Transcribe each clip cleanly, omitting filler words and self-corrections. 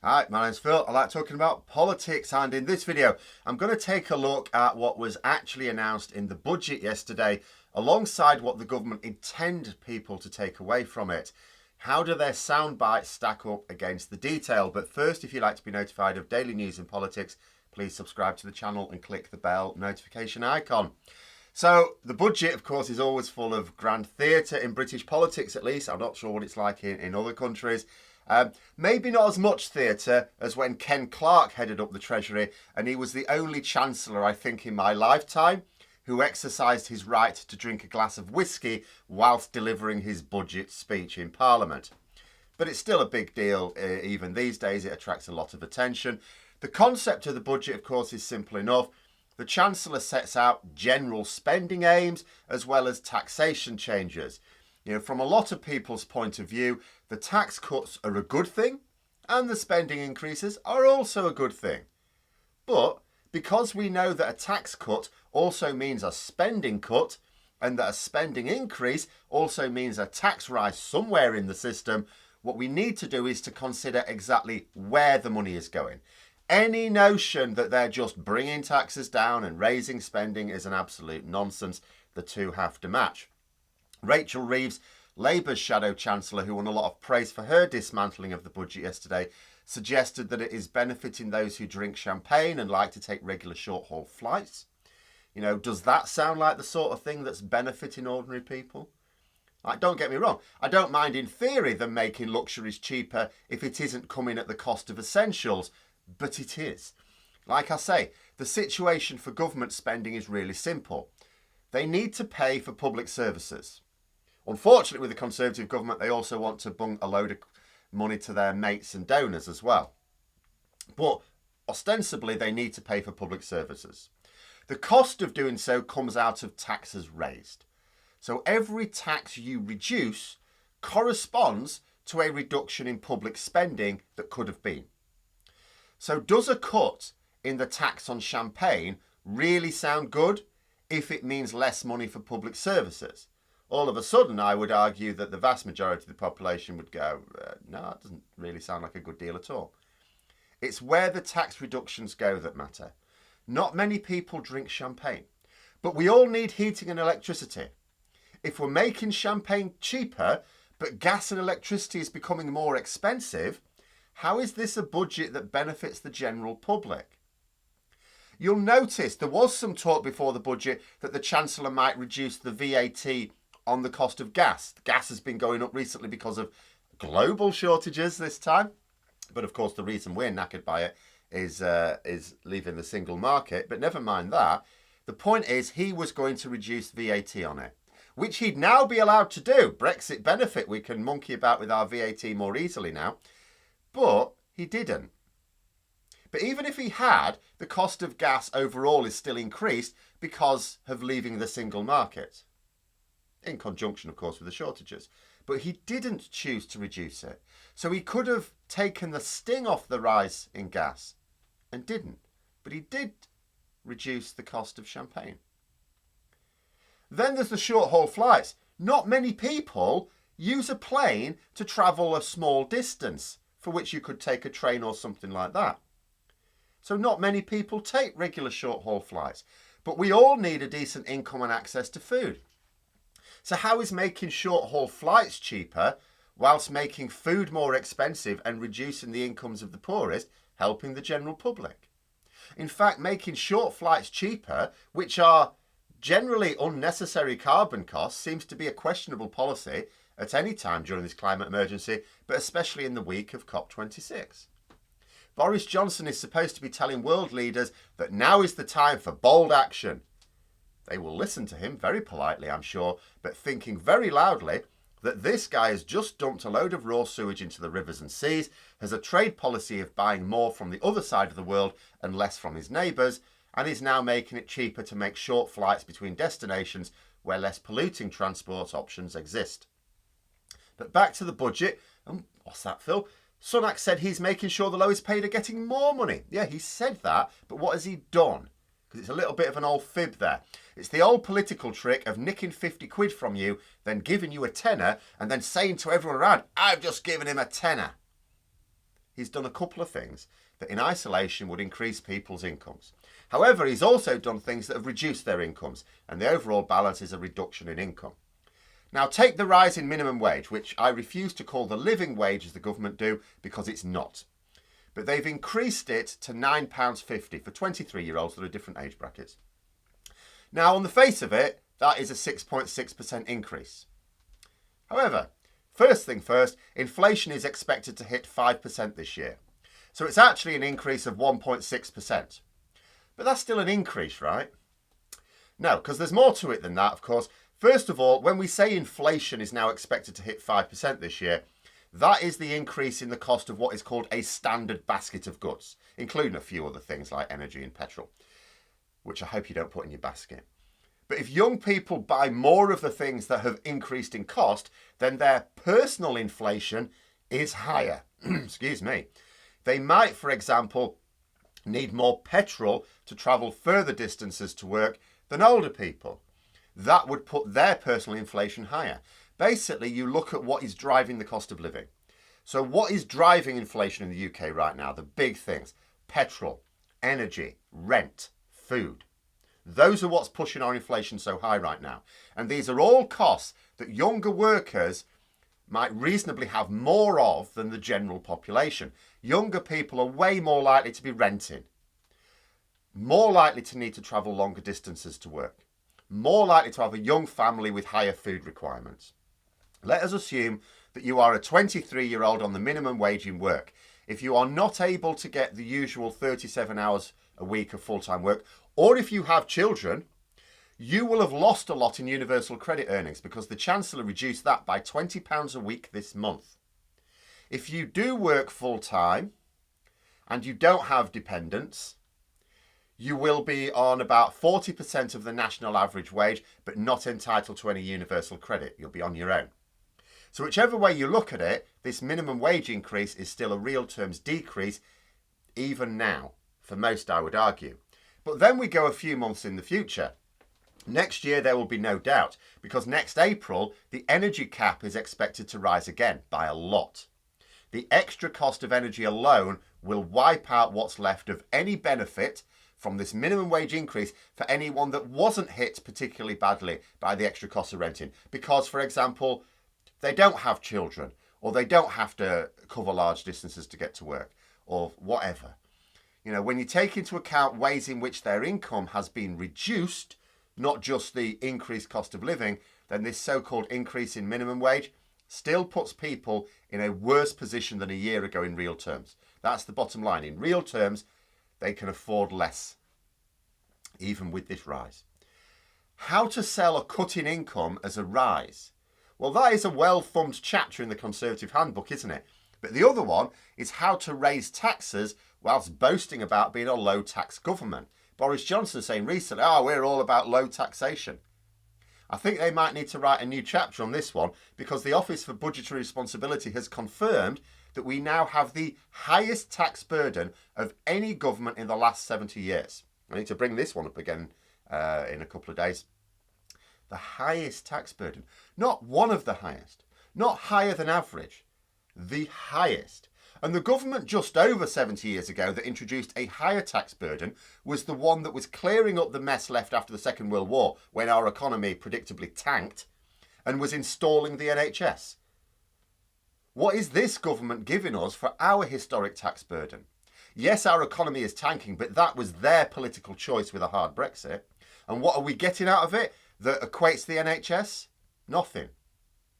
Hi, my name's Phil. I like talking about politics, and in this video I'm going to take a look at what was actually announced in the budget yesterday alongside what the government intend people to take away from it. How do their sound bites stack up against the detail? But first, if you'd like to be notified of daily news in politics, please subscribe to the channel and click the bell notification icon. So the budget, of course, is always full of grand theatre in British politics, at least. I'm not sure what it's like in other countries. Maybe not as much theatre as when Ken Clarke headed up the Treasury, and he was the only Chancellor, I think, in my lifetime who exercised his right to drink a glass of whiskey whilst delivering his budget speech in Parliament. But it's still a big deal, even these days. It attracts a lot of attention. The concept of the budget, of course, is simple enough. The Chancellor sets out general spending aims as well as taxation changes. You know, from a lot of people's point of view, the tax cuts are a good thing and the spending increases are also a good thing. But because we know that a tax cut also means a spending cut and that a spending increase also means a tax rise somewhere in the system, what we need to do is to consider exactly where the money is going. Any notion that they're just bringing taxes down and raising spending is an absolute nonsense. The two have to match. Rachel Reeves, Labour's shadow chancellor, who won a lot of praise for her dismantling of the budget yesterday, suggested that it is benefiting those who drink champagne and like to take regular short-haul flights. You know, does that sound like the sort of thing that's benefiting ordinary people? Like, don't get me wrong, I don't mind in theory them making luxuries cheaper if it isn't coming at the cost of essentials, but it is. Like I say, the situation for government spending is really simple. They need to pay for public services. Unfortunately, with the Conservative government, they also want to bung a load of money to their mates and donors as well. But ostensibly, they need to pay for public services. The cost of doing so comes out of taxes raised. So every tax you reduce corresponds to a reduction in public spending that could have been. So does a cut in the tax on champagne really sound good if it means less money for public services? All of a sudden, I would argue that the vast majority of the population would go, no, it doesn't really sound like a good deal at all. It's where the tax reductions go that matter. Not many people drink champagne, but we all need heating and electricity. If we're making champagne cheaper, but gas and electricity is becoming more expensive, how is this a budget that benefits the general public? You'll notice there was some talk before the budget that the Chancellor might reduce the VAT on the cost of gas. Gas has been going up recently because of global shortages this time. But of course, the reason we're knackered by it is leaving the single market. But never mind that. The point is he was going to reduce VAT on it, which he'd now be allowed to do. Brexit benefit. We can monkey about with our VAT more easily now. But he didn't. But even if he had, the cost of gas overall is still increased because of leaving the single market. In conjunction, of course, with the shortages. But he didn't choose to reduce it. So he could have taken the sting off the rise in gas and didn't. But he did reduce the cost of champagne. Then there's the short-haul flights. Not many people use a plane to travel a small distance, for which you could take a train or something like that. So not many people take regular short-haul flights. But we all need a decent income and access to food. So how is making short-haul flights cheaper whilst making food more expensive and reducing the incomes of the poorest helping the general public? In fact, making short flights cheaper, which are generally unnecessary carbon costs, seems to be a questionable policy at any time during this climate emergency, but especially in the week of COP26. Boris Johnson is supposed to be telling world leaders that now is the time for bold action. They will listen to him very politely, I'm sure, but thinking very loudly that this guy has just dumped a load of raw sewage into the rivers and seas, has a trade policy of buying more from the other side of the world and less from his neighbours, and is now making it cheaper to make short flights between destinations where less polluting transport options exist. But back to the budget. What's that, Phil? Sunak said he's making sure the lowest paid are getting more money. Yeah, he said that, but what has he done? Because it's a little bit of an old fib there. It's the old political trick of nicking 50 quid from you, then giving you a tenner, and then saying to everyone around, I've just given him a tenner. he's done a couple of things that in isolation would increase people's incomes. However, he's also done things that have reduced their incomes, and the overall balance is a reduction in income. Now, take the rise in minimum wage, which I refuse to call the living wage as the government do, because it's not. But they've increased it to £9.50 for 23-year-olds that are different age brackets. Now, on the face of it, that is a 6.6% increase. However, first thing first, inflation is expected to hit 5% this year. So it's actually an increase of 1.6%. But that's still an increase, right? No, because there's more to it than that, of course. First of all, when we say inflation is now expected to hit 5% this year, that is the increase in the cost of what is called a standard basket of goods, including a few other things like energy and petrol, which I hope you don't put in your basket. But if young people buy more of the things that have increased in cost, then their personal inflation is higher. Excuse me. They might, for example, need more petrol to travel further distances to work than older people. That would put their personal inflation higher. Basically, you look at what is driving the cost of living. So what is driving inflation in the UK right now? The big things: petrol, energy, rent, food. Those are what's pushing our inflation so high right now. And these are all costs that younger workers might reasonably have more of than the general population. Younger people are way more likely to be renting, more likely to need to travel longer distances to work, more likely to have a young family with higher food requirements. Let us assume that you are a 23-year-old on the minimum wage in work. If you are not able to get the usual 37 hours a week of full-time work, or if you have children, you will have lost a lot in universal credit earnings because the Chancellor reduced that by £20 a week this month. If you do work full-time and you don't have dependents, you will be on about 40% of the national average wage, but not entitled to any universal credit. You'll be on your own. So whichever way you look at it, this minimum wage increase is still a real terms decrease, even now, for most, I would argue. But then we go a few months in the future. Next year, there will be no doubt, because next April, the energy cap is expected to rise again by a lot. The extra cost of energy alone will wipe out what's left of any benefit from this minimum wage increase for anyone that wasn't hit particularly badly by the extra cost of renting. Because, for example, they don't have children, or they don't have to cover large distances to get to work, or whatever. You know, when you take into account ways in which their income has been reduced, not just the increased cost of living, then this so-called increase in minimum wage still puts people in a worse position than a year ago in real terms. That's the bottom line. In real terms, they can afford less, even with this rise. How to sell a cut in income as a rise? Well, that is a well-thumbed chapter in the Conservative Handbook, isn't it? But the other one is how to raise taxes whilst boasting about being a low-tax government. Boris Johnson saying recently, we're all about low taxation. I think they might need to write a new chapter on this one, because the Office for Budgetary Responsibility has confirmed that we now have the highest tax burden of any government in the last 70 years. I need to bring this one up again in a couple of days. The highest tax burden. Not one of the highest. Not higher than average. The highest. And the government just over 70 years ago that introduced a higher tax burden was the one that was clearing up the mess left after the Second World War, when our economy predictably tanked, and was installing the NHS. What is this government giving us for our historic tax burden? Yes, our economy is tanking, but that was their political choice with a hard Brexit. And what are we getting out of it that equates the NHS? Nothing.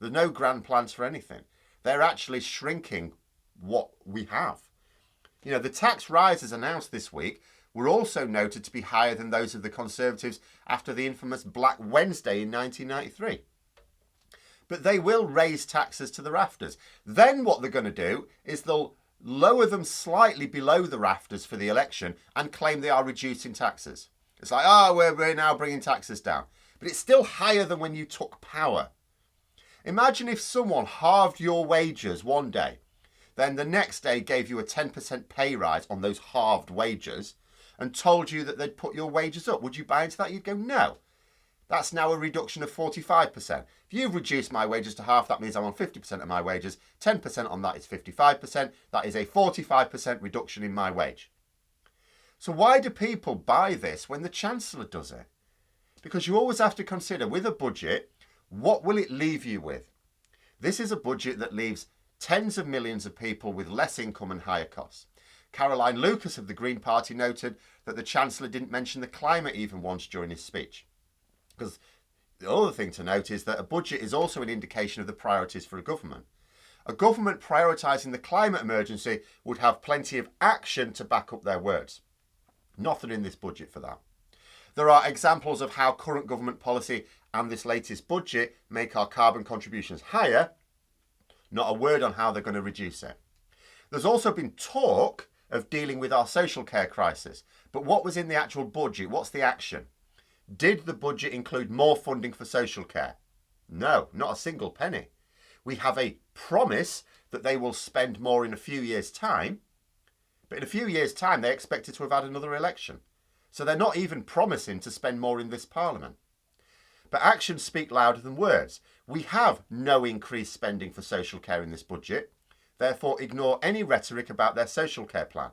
There's no grand plans for anything. They're actually shrinking what we have. You know, the tax rises announced this week were also noted to be higher than those of the Conservatives after the infamous Black Wednesday in 1993. But they will raise taxes to the rafters. Then what they're going to do is they'll lower them slightly below the rafters for the election and claim they are reducing taxes. It's like, we're now bringing taxes down. But it's still higher than when you took power. Imagine if someone halved your wages one day, then the next day gave you a 10% pay rise on those halved wages and told you that they'd put your wages up. Would you buy into that? You'd go, no. That's now a reduction of 45%. If you've reduced my wages to half, that means I'm on 50% of my wages. 10% on that is 55%. That is a 45% reduction in my wage. So why do people buy this when the Chancellor does it? Because you always have to consider, with a budget, what will it leave you with? This is a budget that leaves tens of millions of people with less income and higher costs. Caroline Lucas of the Green Party noted that the Chancellor didn't mention the climate even once during his speech. Because the other thing to note is that a budget is also an indication of the priorities for a government. A government prioritising the climate emergency would have plenty of action to back up their words. Nothing in this budget for that. There are examples of how current government policy and this latest budget make our carbon contributions higher. Not a word on how they're going to reduce it. There's also been talk of dealing with our social care crisis. But what was in the actual budget? What's the action? Did the budget include more funding for social care? No, not a single penny. We have a promise that they will spend more in a few years' time. But in a few years' time, they expected to have had another election. So they're not even promising to spend more in this Parliament. But actions speak louder than words. We have no increased spending for social care in this budget. Therefore, ignore any rhetoric about their social care plan.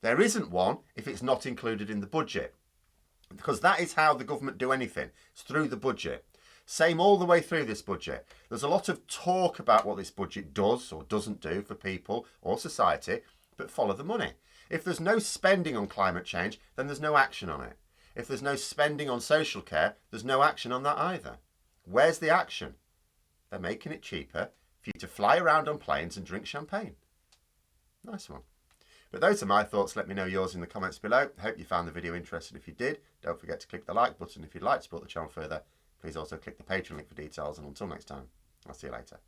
There isn't one if it's not included in the budget. Because that is how the government do anything. It's through the budget. Same all the way through this budget. There's a lot of talk about what this budget does or doesn't do for people or society, but follow the money. If there's no spending on climate change, then there's no action on it. If there's no spending on social care, there's no action on that either. Where's the action? They're making it cheaper for you to fly around on planes and drink champagne. Nice one. But those are my thoughts. Let me know yours in the comments below. Hope you found the video interesting. If you did, don't forget to click the like button. If you'd like to support the channel further, please also click the Patreon link for details. And until next time, I'll see you later.